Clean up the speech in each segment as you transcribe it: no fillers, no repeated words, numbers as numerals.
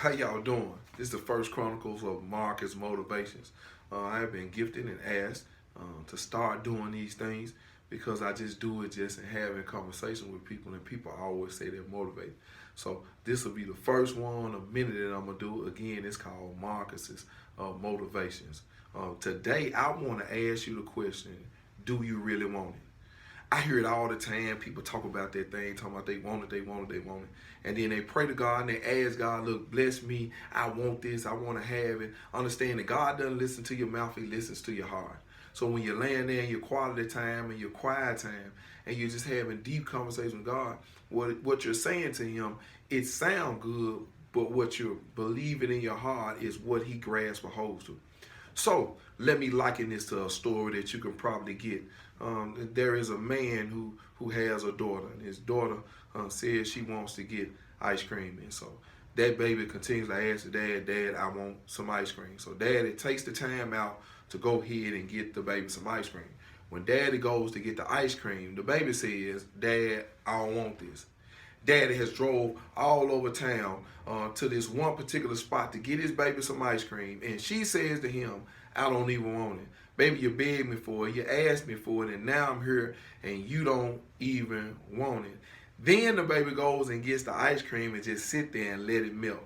How y'all doing? This is the first Chronicles of Marcus Motivations. I have been gifted and asked to start doing these things because I just do it just in having conversation with people, and people always say they're motivated. So this will be the first one, a minute that I'm gonna do. Again, it's called Marcus's Motivations. Today, I want to ask you the question: do you really want it? I hear it all the time. People talk about that thing, talking about they want it, they want it, they want it. And then they pray to God and they ask God, look, bless me. I want this. I want to have it. Understand that God doesn't listen to your mouth. He listens to your heart. So when you're laying there in your quality time and your quiet time and you're just having deep conversation with God, what you're saying to him, it sounds good, but what you're believing in your heart is what he grasps or holds to. So let me liken this to a story that you can probably get. There is a man who has a daughter, and his daughter says she wants to get ice cream, and so that baby continues to ask the dad, "Dad, I want some ice cream." So Daddy takes the time out to go ahead and get the baby some ice cream. When Daddy goes to get the ice cream, the baby says, "Dad, I don't want this." Daddy has drove all over town to this one particular spot to get his baby some ice cream, and she says to him, "I don't even want it. Baby, you begged me for it, you asked me for it, and now I'm here and you don't even want it." Then the baby goes and gets the ice cream and just sit there and let it melt.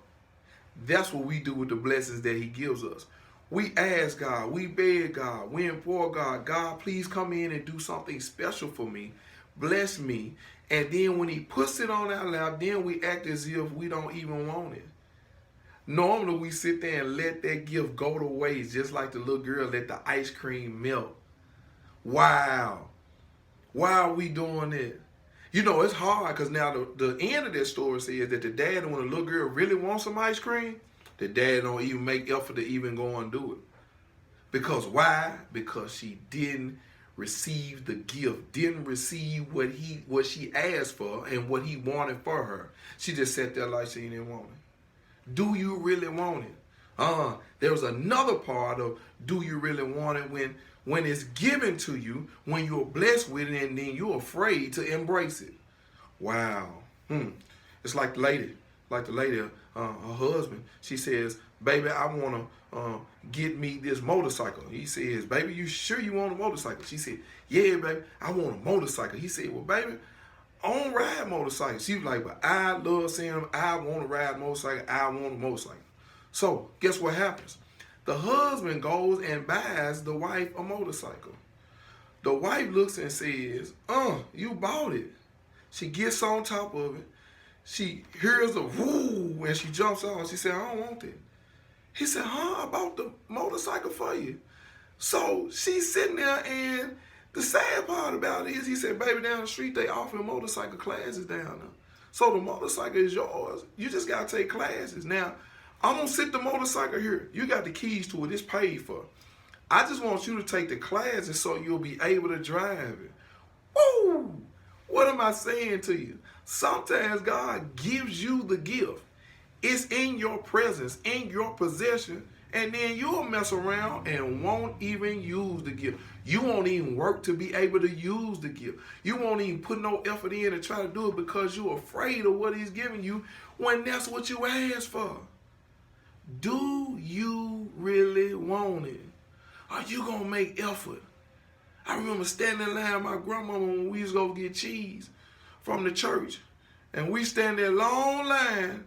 That's what we do with the blessings that he gives us. We ask God, we beg God, we implore God, God, please come in and do something special for me. Bless me. And then when he puts it on our lap, then we act as if we don't even want it. Normally we sit there and let that gift go to waste, just like the little girl let the ice cream melt. Wow. Why are we doing it? You know, it's hard because now the end of that story says that the dad, when the little girl really wants some ice cream, the dad don't even make effort to even go and do it. Because why? Because she didn't receive the gift, didn't receive what she asked for and what he wanted for her. She just sat there like she didn't want it. Do you really want it? There's another part of do you really want it when it's given to you, when you're blessed with it, and then you're afraid to embrace it. Wow. It's like the lady, her husband. She says, "Baby, I want to get me this motorcycle." He says, "Baby, you sure you want a motorcycle?" She said, "Yeah, baby, I want a motorcycle." He said, "Well, baby, I don't ride motorcycles." She was like, "But I love seeing them. I want to ride a motorcycle. I want a motorcycle." So guess what happens? The husband goes and buys the wife a motorcycle. The wife looks and says, you bought it." She gets on top of it. She hears a whoo and she jumps on. She said, "I don't want it." He said, "Huh? I bought the motorcycle for you." So she's sitting there, and the sad part about it is he said, "Baby, down the street they offer motorcycle classes down there. So the motorcycle is yours. You just got to take classes. Now, I'm going to sit the motorcycle here. You got the keys to it. It's paid for. I just want you to take the classes so you'll be able to drive it." Woo! What am I saying to you? Sometimes God gives you the gift. It's in your presence, in your possession, and then you'll mess around and won't even use the gift. You won't even work to be able to use the gift. You won't even put no effort in to try to do it because you're afraid of what he's giving you when that's what you asked for. Do you really want it? Are you going to make effort? I remember standing in line with my grandmama when we used to go get cheese from the church. And we stand there long line,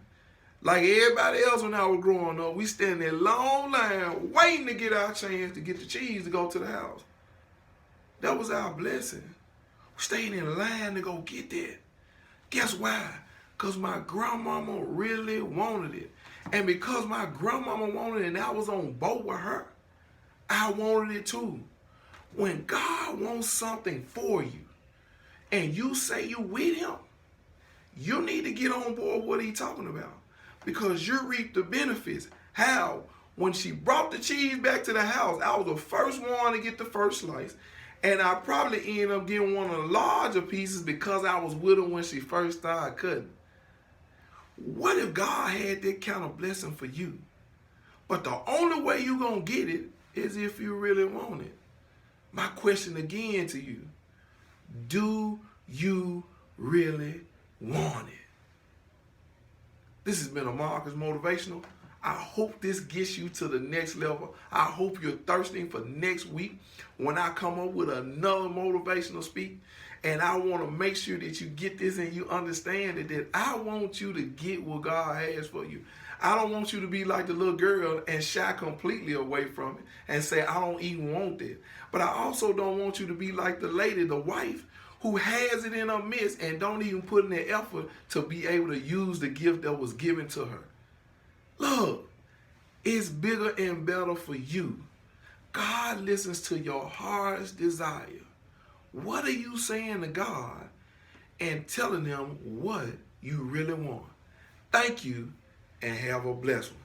like everybody else when I was growing up. We stand there long line waiting to get our chance to get the cheese to go to the house. That was our blessing. We stayed in line to go get that. Guess why? Because my grandmama really wanted it. And because my grandmama wanted it and I was on board with her, I wanted it too. When God wants something for you and you say you with him, you need to get on board what he's talking about because you reap the benefits. How? When she brought the cheese back to the house, I was the first one to get the first slice. And I probably ended up getting one of the larger pieces because I was with her when she first started cutting. What if God had that kind of blessing for you? But the only way you're going to get it is if you really want it. My question again to you, do you really want it? This has been a Marcus Motivational. I hope this gets you to the next level. I hope you're thirsting for next week when I come up with another motivational speak. And I want to make sure that you get this and you understand it, that I want you to get what God has for you. I don't want you to be like the little girl and shy completely away from it and say, I don't even want it. But I also don't want you to be like the lady, the wife, who has it in her midst and don't even put in the effort to be able to use the gift that was given to her. Look, it's bigger and better for you. God listens to your heart's desire. What are you saying to God and telling him what you really want? Thank you and have a blessed one.